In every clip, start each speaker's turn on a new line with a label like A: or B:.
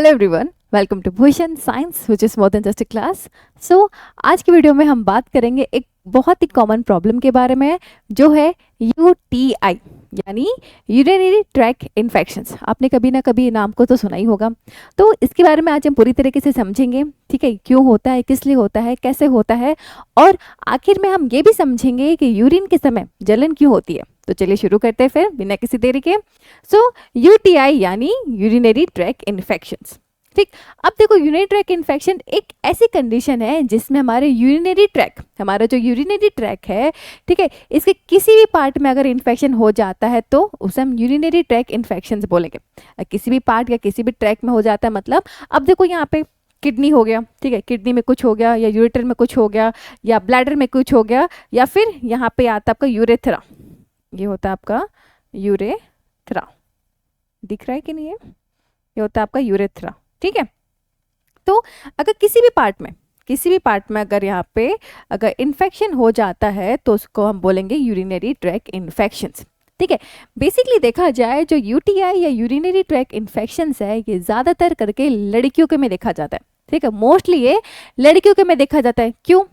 A: Hello everyone, welcome to Bhushan science which is more than just a class. So आज की video में हम बात करेंगे एक बहुत ही कॉमन प्रॉब्लम के बारे में, जो है यूटीआई यानी यूरिनरी ट्रैक इन्फेक्शंस। आपने कभी ना कभी नाम को तो सुना ही होगा। तो इसके बारे में आज हम पूरी तरीके से समझेंगे, ठीक है, क्यों होता है, किस लिए होता है, कैसे होता है, और आखिर में हम ये भी समझेंगे कि यूरिन के समय जलन क्यों होती है। तो चलिए शुरू करते हैं फिर बिना किसी देरी के। सो यूटीआई यानी यूरिनरी ट्रैक इन्फेक्शंस। ठीक, अब देखो, यूरिनरी ट्रैक इन्फेक्शन एक ऐसी कंडीशन है जिसमें हमारे यूरिनरी ट्रैक, हमारा जो यूरिनरी ट्रैक है, ठीक है, इसके किसी भी पार्ट में अगर इन्फेक्शन हो जाता है तो उसे हम यूरिनरी ट्रैक इन्फेक्शन बोलेंगे। किसी भी पार्ट या किसी भी ट्रैक में हो जाता है, मतलब अब देखो यहाँ पे किडनी हो गया, ठीक है, किडनी में कुछ हो गया, या यूरेटर में कुछ हो गया, या ब्लैडर में कुछ हो गया, या फिर यहाँ पे आता है आपका यूरेथ्रा। ये होता है आपका यूरेथ्रा, दिख रहा है कि नहीं? ये होता है आपका यूरेथ्रा, ठीक है। तो अगर किसी भी पार्ट में अगर यहाँ पे अगर इन्फेक्शन हो जाता है तो उसको हम बोलेंगे यूरिनरी ट्रैक इन्फेक्शंस, ठीक है। बेसिकली देखा जाए, जो यूटीआई या यूरिनरी ट्रैक इन्फेक्शंस है, ये ज़्यादातर करके लड़कियों के में देखा जाता है, ठीक है। मोस्टली ये लड़कियों के में देखा जाता है। क्यों?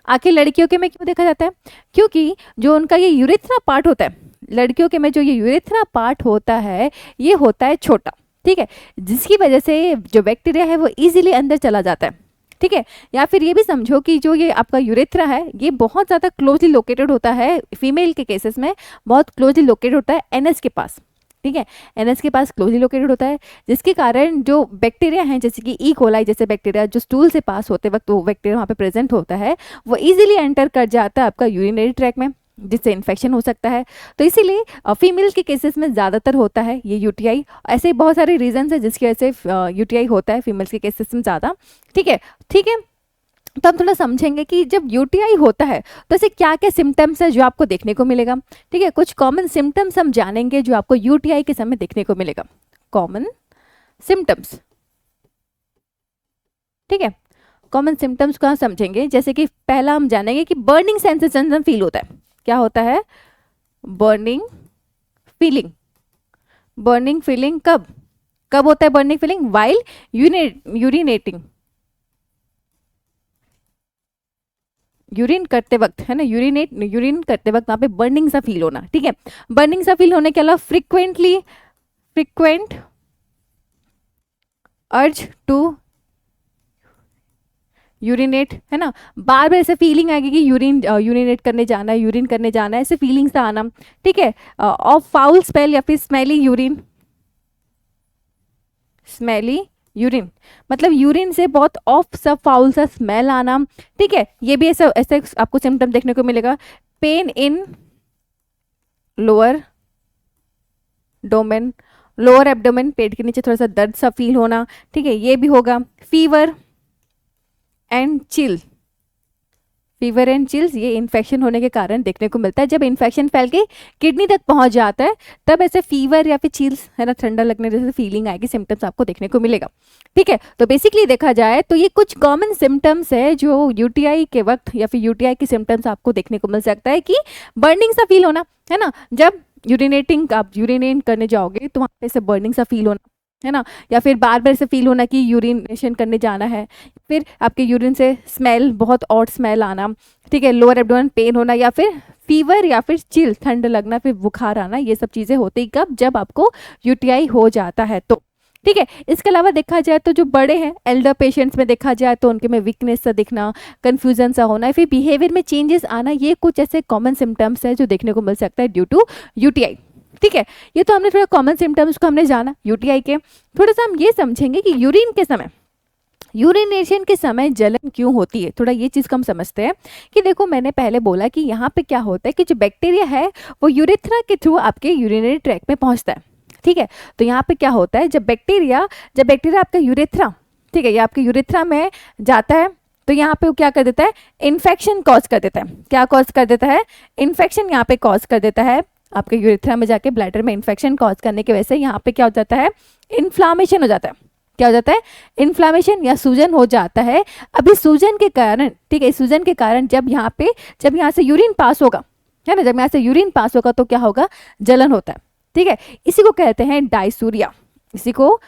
A: आखिर लड़कियों के में क्यों देखा जाता है? क्योंकि जो उनका ये यूरेथ्रा पार्ट होता है, लड़कियों के में जो ये यूरेथ्रा पार्ट होता है, ये होता है छोटा, ठीक है, जिसकी वजह से जो बैक्टीरिया है वो इजीली अंदर चला जाता है, ठीक है। या फिर ये भी समझो कि जो ये आपका यूरेथ्रा है, ये बहुत ज़्यादा क्लोजली लोकेटेड होता है, फीमेल के केसेस में बहुत क्लोजली लोकेटेड होता है एनएस के पास, ठीक है, एनएस के पास क्लोजली लोकेटेड होता है, जिसके कारण जो बैक्टीरिया हैं, जैसे कि ई कोलाई जैसे बैक्टीरिया जो स्टूल से पास होते वक्त वो बैक्टीरिया वहाँ पे प्रेजेंट होता है, वो इजीली एंटर कर जाता है आपका यूरिनरी ट्रैक में, जिससे इन्फेक्शन हो सकता है। तो इसीलिए फीमेल के केसेस में ज़्यादातर होता है ये यूटीआई। ऐसे बहुत सारे रीजंस है जिसकी वजह से यूटीआई होता है फीमेल्स के केसेस में ज़्यादा, ठीक है, ठीक है। तो हम थोड़ा समझेंगे कि जब यूटीआई होता है तो ऐसे क्या क्या सिम्टम्स है जो आपको देखने को मिलेगा, ठीक है। कुछ कॉमन सिम्टम्स हम जानेंगे जो आपको यूटीआई के समय देखने को मिलेगा, कॉमन सिम्टम्स, ठीक है। कॉमन सिम्टम्स को हम समझेंगे, जैसे कि पहला हम जानेंगे कि बर्निंग सेंसेशन हम फील होता है। क्या होता है? Burning feeling. बर्निंग फीलिंग कब कब होता है burning feeling? While urinating, urine करते वक्त, है ना, यूरिन करते वक्त वहां पे बर्निंग सा फील होना, ठीक है। बर्निंग सा फील होने के अलावा फ्रिक्वेंट अर्ज टू यूरिनेट, है ना, बार बार ऐसे फीलिंग आएगी कि यूरिनेट करने जाना है, यूरिन करने जाना है, ऐसे फीलिंग्स सा आना, ठीक है। ऑफ फाउल स्मेल या फिर स्मेली यूरिन, मतलब यूरिन से बहुत ऑफ सा फाउल सा स्मेल आना, ठीक है। ये भी ऐसा ऐसे आपको सिम्टम देखने को मिलेगा। पेन इन लोअर एब्डोमेन, पेट के नीचे थोड़ा सा दर्द सा फील होना, ठीक है, ये भी होगा। फीवर एंड चिल्स, ये इन्फेक्शन होने के कारण देखने को मिलता है। जब इन्फेक्शन फैल के किडनी तक पहुंच जाता है तब ऐसे फीवर या फिर चिल्स, है ना, ठंडा लगने जैसे फीलिंग आएगी, सिम्टम्स आपको देखने को मिलेगा, ठीक है। तो बेसिकली देखा जाए तो ये कुछ कॉमन सिम्टम्स है जो यूटीआई के वक्त या फिर यूटीआई के सिम्टम्स आपको देखने को मिल सकता है, कि बर्निंग सा फील होना, है ना, जब आप यूरिनेट करने जाओगे तो वहाँ पे से बर्निंग सा फील होना, है ना, या फिर बार बार से फील होना कि यूरिनेशन करने जाना है, फिर आपके यूरिन से स्मेल, बहुत ऑड स्मेल आना, ठीक है, लोअर एब्डोमेन पेन होना, या फिर फीवर या फिर चिल, ठंड लगना, फिर बुखार आना, ये सब चीज़ें होती कब? जब आपको यूटीआई हो जाता है तो, ठीक है। इसके अलावा देखा जाए तो जो बड़े हैं, एल्डर पेशेंट्स में देखा जाए तो उनके में वीकनेस सा दिखना, कन्फ्यूजन सा होना, फिर बिहेवियर में चेंजेस आना, ये कुछ ऐसे कॉमन सिम्टम्स है जो देखने को मिल सकता है ड्यू टू यूटीआई, ठीक है। ये तो हमने थोड़ा कॉमन सिम्टम्स को हमने जाना यूटीआई के। थोड़ा सा हम ये समझेंगे कि यूरिनेशन के समय जलन क्यों होती है। थोड़ा ये चीज़ को हम समझते हैं कि देखो, मैंने पहले बोला कि यहाँ पे क्या होता है कि जो बैक्टीरिया है वो यूरेथ्रा के थ्रू आपके यूरिनरी ट्रैक में पहुँचता है, ठीक है। तो यहाँ पे क्या होता है, जब बैक्टीरिया आपका यूरेथ्रा, ठीक है, ये आपके यूरेथ्रा में जाता है तो यहाँ पे वो क्या कर देता है? इन्फेक्शन कॉज कर देता है। क्या कॉज कर देता है? इन्फेक्शन यहाँ पे कॉज कर देता है। आपके यूरेथ्रा में जाके ब्लैडर में इन्फेक्शन कॉज करने की वजह से यहाँ पे क्या हो जाता है? इन्फ्लामेशन हो जाता है। क्या हो जाता है? इन्फ्लामेशन या सूजन हो जाता है। अभी सूजन के कारण, ठीक है, सूजन के कारण जब यहाँ से यूरिन पास होगा, है ना, जब यहाँ से यूरिन पास होगा तो क्या होगा? जलन होता है, ठीक है। इसी को कहते हैं डायसूरिया, इसी को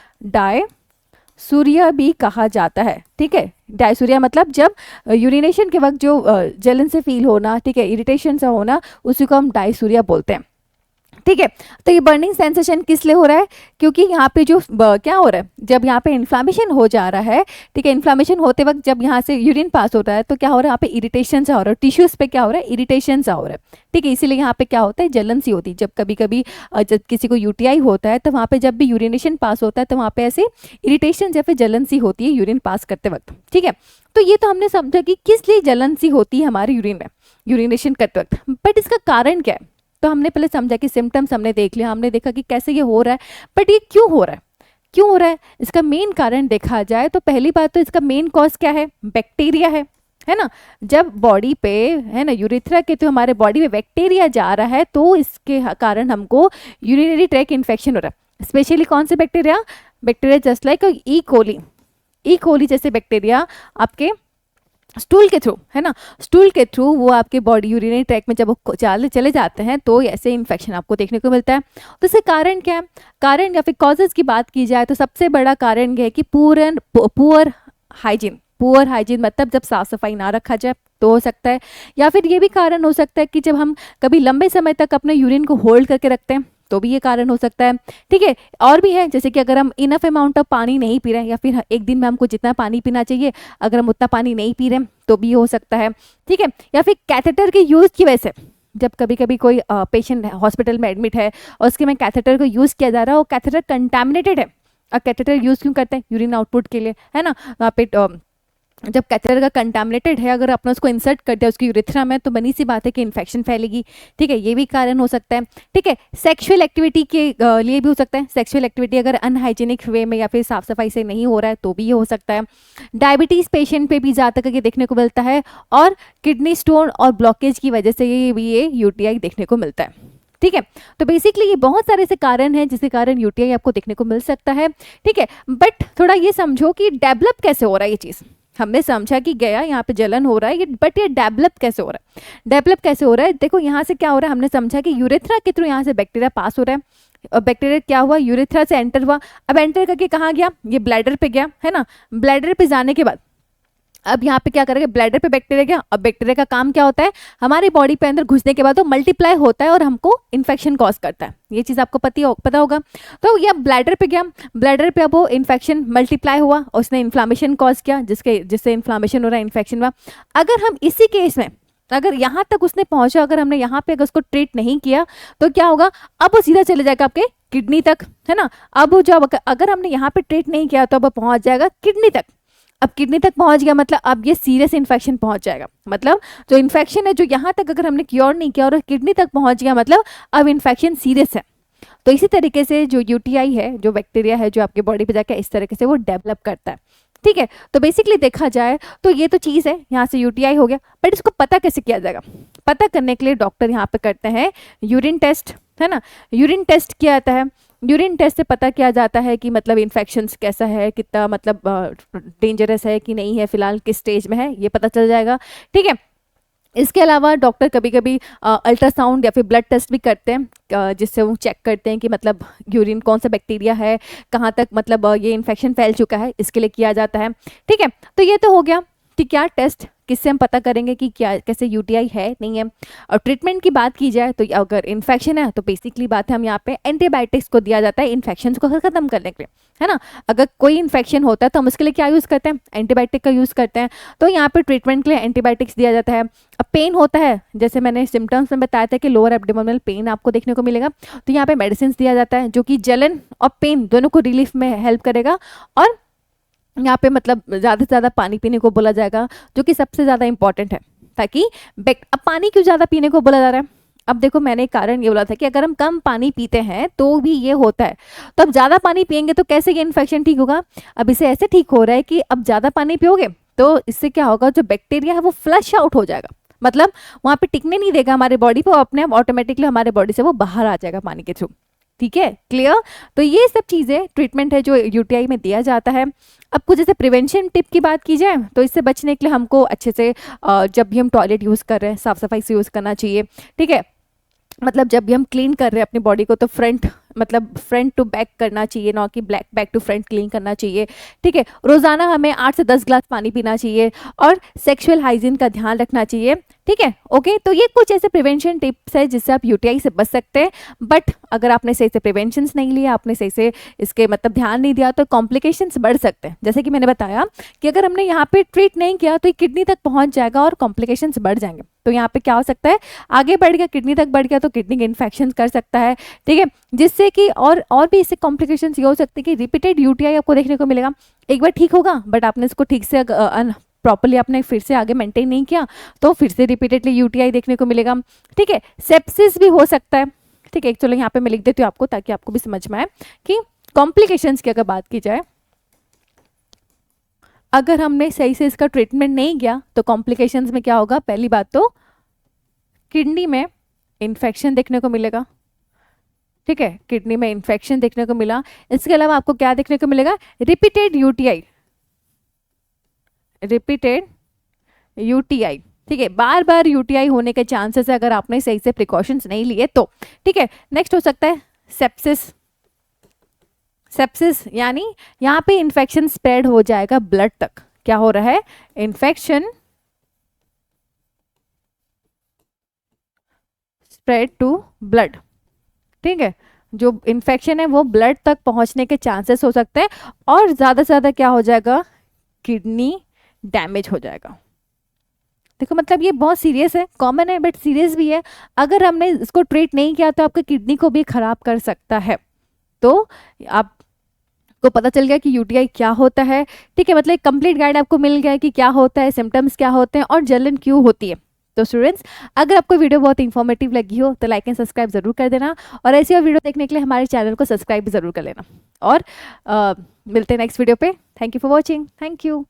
A: डायसूरिया भी कहा जाता है। ठीक है, डायसूरिया मतलब जब यूरिनेशन के वक्त जो जलन से फील होना, ठीक है, इरिटेशन सा होना, उसी को हम डायसूरिया बोलते हैं। ठीक है, तो ये बर्निंग सेंसेशन किस लिए हो रहा है? क्योंकि यहाँ पे जो क्या हो रहा है, जब यहाँ पे इन्फ्लामेशन हो जा रहा है, ठीक है, इन्फ्लामेशन होते वक्त जब यहाँ से यूरिन पास होता है तो क्या हो रहा है, यहाँ पे इरिटेशन सा हो रहा है, टिश्यूज पे क्या हो रहा है, इरिटेशन सा हो रहा है। ठीक है, इसीलिए यहाँ पे क्या होता है, जलन सी होती है। जब कभी कभी जब किसी को यूटीआई होता है तो वहाँ पे जब भी यूरिनेशन पास होता है तो वहाँ पे ऐसे इरिटेशन या फिर जलन सी होती है यूरिन पास करते वक्त। ठीक है, तो ये तो हमने समझा कि किस लिए जलन सी होती है हमारे यूरिन में यूरिनेशन करते वक्त, बट इसका कारण क्या है? तो हमने पहले समझा कि सिम्टम्स हमने देख लिया, हमने देखा कि कैसे ये हो रहा है, बट ये क्यों हो रहा है, क्यों हो रहा है? इसका मेन कारण देखा जाए तो पहली बात तो इसका मेन कॉज क्या है? बैक्टीरिया है ना। जब बॉडी पे, है ना, यूरिथ्रा के तो हमारे बॉडी में बैक्टीरिया जा रहा है तो इसके कारण हमको यूरिनरी ट्रैक इन्फेक्शन हो रहा है। स्पेशली कौन से बैक्टीरिया? बैक्टीरिया जस्ट लाइक ई कोली जैसे बैक्टीरिया आपके स्टूल के थ्रू, है ना, स्टूल के थ्रू वो आपके बॉडी यूरिनरी ट्रैक में जब वो चले जाते हैं तो ऐसे इन्फेक्शन आपको देखने को मिलता है। तो इसके कारण क्या है? कारण या फिर कॉजेज की बात की जाए तो सबसे बड़ा कारण ये है कि पुअर हाइजीन मतलब जब साफ सफाई ना रखा जाए तो हो सकता है, या फिर ये भी कारण हो सकता है कि जब हम कभी लंबे समय तक अपने यूरिन को होल्ड करके रखते हैं तो भी ये कारण हो सकता है। ठीक है, और भी है, जैसे कि अगर हम इनफ अमाउंट ऑफ पानी नहीं पी रहे हैं, या फिर एक दिन में हमको जितना पानी पीना चाहिए अगर हम उतना पानी नहीं पी रहे हैं तो भी हो सकता है। ठीक है, या फिर कैथेटर के यूज़ की वजह से, जब कभी कभी कोई पेशेंट हॉस्पिटल में एडमिट है और उसके में कैथेटर को यूज़ किया जा रहा है, वो कैथेटर कंटामिनेटेड है। और कैथेटर यूज़ क्यों करते हैं? यूरिन आउटपुट के लिए, है ना। वहाँ पे जब कैथेटर का कंटामिनेटेड है, अगर अपना उसको इंसर्ट कर दिया उसकी यूरिथ्रा में तो बनी सी बात है कि इन्फेक्शन फैलेगी। ठीक है, ये भी कारण हो सकता है। ठीक है, सेक्सुअल एक्टिविटी के लिए भी हो सकता है। सेक्सुअल एक्टिविटी अगर अनहाइजीनिक वे में या फिर साफ सफाई से नहीं हो रहा है तो भी ये हो सकता है। डायबिटीज़ पेशेंट पे भी ज़्यादा करके देखने को मिलता है, और किडनी स्टोन और ब्लॉकेज की वजह से ये यूटीआई देखने को मिलता है। ठीक है, तो बेसिकली ये बहुत सारे ऐसे कारण हैं जिसके कारण यूटीआई आपको देखने को मिल सकता है। ठीक है, बट थोड़ा ये समझो कि डेवलप कैसे हो रहा है ये चीज़। हमने समझा कि गया यहाँ पे जलन हो रहा है, बट ये डेवलप कैसे हो रहा है? डेवलप कैसे हो रहा है? देखो यहाँ से क्या हो रहा है, हमने समझा कि यूरेथ्रा के थ्रू यहाँ से बैक्टीरिया पास हो रहा है, और बैक्टीरिया क्या हुआ, यूरेथ्रा से एंटर हुआ। अब एंटर करके कहाँ गया? ये ब्लैडर पे गया, है ना। ब्लैडर पे जाने के बाद अब यहाँ पे क्या करेगा, ब्लैडर पे बैक्टीरिया गया। अब बैक्टीरिया का काम क्या होता है, हमारी बॉडी पे अंदर घुसने के बाद वो मल्टीप्लाई होता है और हमको इन्फेक्शन कॉज करता है। ये चीज़ आपको पता होगा। तो ये ब्लैडर पे गया, ब्लैडर पे अब वो इन्फेक्शन मल्टीप्लाई हुआ और उसने इन्फ्लामेशन कॉज किया, जिससे इन्फ्लामेशन हो रहा है, इन्फेक्शन हुआ। अगर हम इसी केस में अगर यहाँ तक उसने पहुंचा, अगर हमने यहाँ पे अगर उसको ट्रीट नहीं किया तो क्या होगा, अब वो सीधा चले जाएगा आपके किडनी तक, है ना। अब वो जब अगर हमने यहाँ पे ट्रीट नहीं किया तो अब पहुंच जाएगा किडनी तक। अब किडनी तक पहुंच गया मतलब अब ये सीरियस इन्फेक्शन पहुंच जाएगा। मतलब जो इन्फेक्शन है जो यहाँ तक अगर हमने क्योर नहीं किया और किडनी तक पहुंच गया मतलब अब इन्फेक्शन सीरियस है। तो इसी तरीके से जो यूटीआई है, जो बैक्टीरिया है जो आपके बॉडी पे जाके इस तरीके से वो डेवलप करता है। ठीक है, तो बेसिकली देखा जाए तो ये तो चीज़ है, यहाँ से यूटीआई हो गया, बट इसको पता कैसे किया जाएगा? पता करने के लिए डॉक्टर यहाँ पे करते हैं यूरिन टेस्ट, है ना। यूरिन टेस्ट किया जाता है। यूरिन टेस्ट से पता किया जाता है कि मतलब इन्फेक्शंस कैसा है, कितना मतलब डेंजरस है कि नहीं है, फिलहाल किस स्टेज में है, ये पता चल जाएगा। ठीक है, इसके अलावा डॉक्टर कभी कभी अल्ट्रासाउंड या फिर ब्लड टेस्ट भी करते हैं, जिससे वो चेक करते हैं कि मतलब यूरिन कौन सा बैक्टीरिया है, कहाँ तक मतलब ये इन्फेक्शन फैल चुका है, इसके लिए किया जाता है। ठीक है, तो ये तो हो गया कि क्या टेस्ट किससे हम पता करेंगे कि क्या कैसे यूटीआई है नहीं है। और ट्रीटमेंट की बात की जाए तो अगर इन्फेक्शन है तो बेसिकली बात है हम यहाँ पे एंटीबायोटिक्स को दिया जाता है इन्फेक्शन को खत्म करने के लिए, है ना। अगर कोई इन्फेक्शन होता है तो हम उसके लिए क्या यूज़ करते हैं, एंटीबायोटिक का यूज़ करते हैं। तो यहाँ पे ट्रीटमेंट के लिए एंटीबायोटिक्स दिया जाता है। अब पेन होता है, जैसे मैंने सिम्टम्स में बताया था कि लोअर एब्डोमिनल पेन आपको देखने को मिलेगा, तो यहाँ पे मेडिसिन दिया जाता है जो कि जलन और पेन दोनों को रिलीफ में हेल्प करेगा। और यहाँ पे मतलब ज़्यादा से ज़्यादा पानी पीने को बोला जाएगा, जो कि सबसे ज़्यादा इंपॉर्टेंट है। ताकि अब पानी क्यों ज़्यादा पीने को बोला जा रहा है? अब देखो मैंने एक कारण ये बोला था कि अगर हम कम पानी पीते हैं तो भी ये होता है, तो अब ज़्यादा पानी पियेंगे तो कैसे ये इन्फेक्शन ठीक होगा? अब इसे ऐसे ठीक हो रहा है कि अब ज़्यादा पानी पियोगे तो इससे क्या होगा, जो बैक्टीरिया है वो फ्लश आउट हो जाएगा, मतलब वहाँ पे टिकने नहीं देगा हमारे बॉडी पे, अपने आप ऑटोमेटिकली हमारे बॉडी से वो बाहर आ जाएगा पानी के थ्रू। ठीक है, क्लियर। तो ये सब चीज़ें ट्रीटमेंट है जो यूटीआई में दिया जाता है। अब कुछ जैसे प्रिवेंशन टिप की बात की जाए तो इससे बचने के लिए हमको अच्छे से जब भी हम टॉयलेट यूज़ कर रहे हैं साफ़ सफाई से यूज़ करना चाहिए। ठीक है, मतलब जब भी हम क्लीन कर रहे हैं अपनी बॉडी को तो फ्रंट मतलब फ्रंट टू बैक करना चाहिए, ना कि बैक टू फ्रंट क्लीन करना चाहिए। ठीक है, रोजाना हमें 8 से 10 ग्लास पानी पीना चाहिए और सेक्सुअल हाइजीन का ध्यान रखना चाहिए। ठीक है, ओके। तो ये कुछ ऐसे प्रिवेंशन टिप्स है जिससे आप यूटीआई से बच सकते हैं। बट अगर आपने सही से प्रिवेंशंस नहीं लिया, आपने सही से इसके मतलब ध्यान नहीं दिया, तो कॉम्प्लिकेशंस बढ़ सकते हैं। जैसे कि मैंने बताया कि अगर हमने यहाँ पे ट्रीट नहीं किया तो ये किडनी तक पहुंच जाएगा और कॉम्प्लिकेशंस बढ़ जाएंगे। तो यहाँ पे क्या हो सकता है, आगे बढ़ गया, किडनी तक बढ़ गया तो किडनी के इन्फेक्शन कर सकता है। ठीक है, जिससे कि और भी इससे कॉम्प्लिकेशंस ये हो सकते हैं कि रिपीटेड यूटीआई आपको देखने को मिलेगा। एक बार ठीक होगा बट आपने इसको ठीक से प्रॉपर्ली आपने फिर से आगे मेंटेन नहीं किया तो फिर से रिपीटेडली यूटीआई देखने को मिलेगा। ठीक है, सेप्सिस भी हो सकता है। ठीक है, चलो यहाँ पे मैं लिख देती हूँ आपको ताकि आपको भी समझ में आए कि कॉम्प्लिकेशंस की अगर बात की जाए, अगर हमने सही से इसका ट्रीटमेंट नहीं किया तो कॉम्प्लिकेशंस में क्या होगा, पहली बात तो किडनी में इन्फेक्शन देखने को मिलेगा। ठीक है, किडनी में इन्फेक्शन देखने को मिला। इसके अलावा आपको क्या देखने को मिलेगा, रिपीटेड यूटीआई, रिपीटेड यूटीआई। ठीक है, बार बार यूटीआई होने के चांसेस है अगर आपने सही से प्रिकॉशंस नहीं लिए तो। ठीक है, नेक्स्ट हो सकता है सेप्सिस। सेप्सिस यानी यहाँ पे इन्फेक्शन स्प्रेड हो जाएगा ब्लड तक। क्या हो रहा है, इन्फेक्शन स्प्रेड टू ब्लड। ठीक है, जो इन्फेक्शन है वो ब्लड तक पहुंचने के चांसेस हो सकते हैं और ज़्यादा से ज़्यादा क्या हो जाएगा, किडनी डैमेज हो जाएगा। देखो मतलब ये बहुत सीरियस है, कॉमन है बट सीरियस भी है। अगर हमने इसको ट्रीट नहीं किया तो आपके किडनी को भी खराब कर सकता है। तो आपको पता चल गया कि यूटीआई क्या होता है। ठीक है, मतलब एक कंप्लीट गाइड आपको मिल गया है कि क्या होता है, सिम्टम्स क्या होते हैं और जलन क्यों होती है। तो स्टूडेंट्स, अगर आपको वीडियो बहुत इंफॉर्मेटिव लगी हो तो लाइक एंड सब्सक्राइब जरूर कर देना और ऐसी और वीडियो देखने के लिए हमारे चैनल को सब्सक्राइब भी जरूर कर लेना। और मिलते हैं नेक्स्ट वीडियो पे। Thank you for watching. Thank you.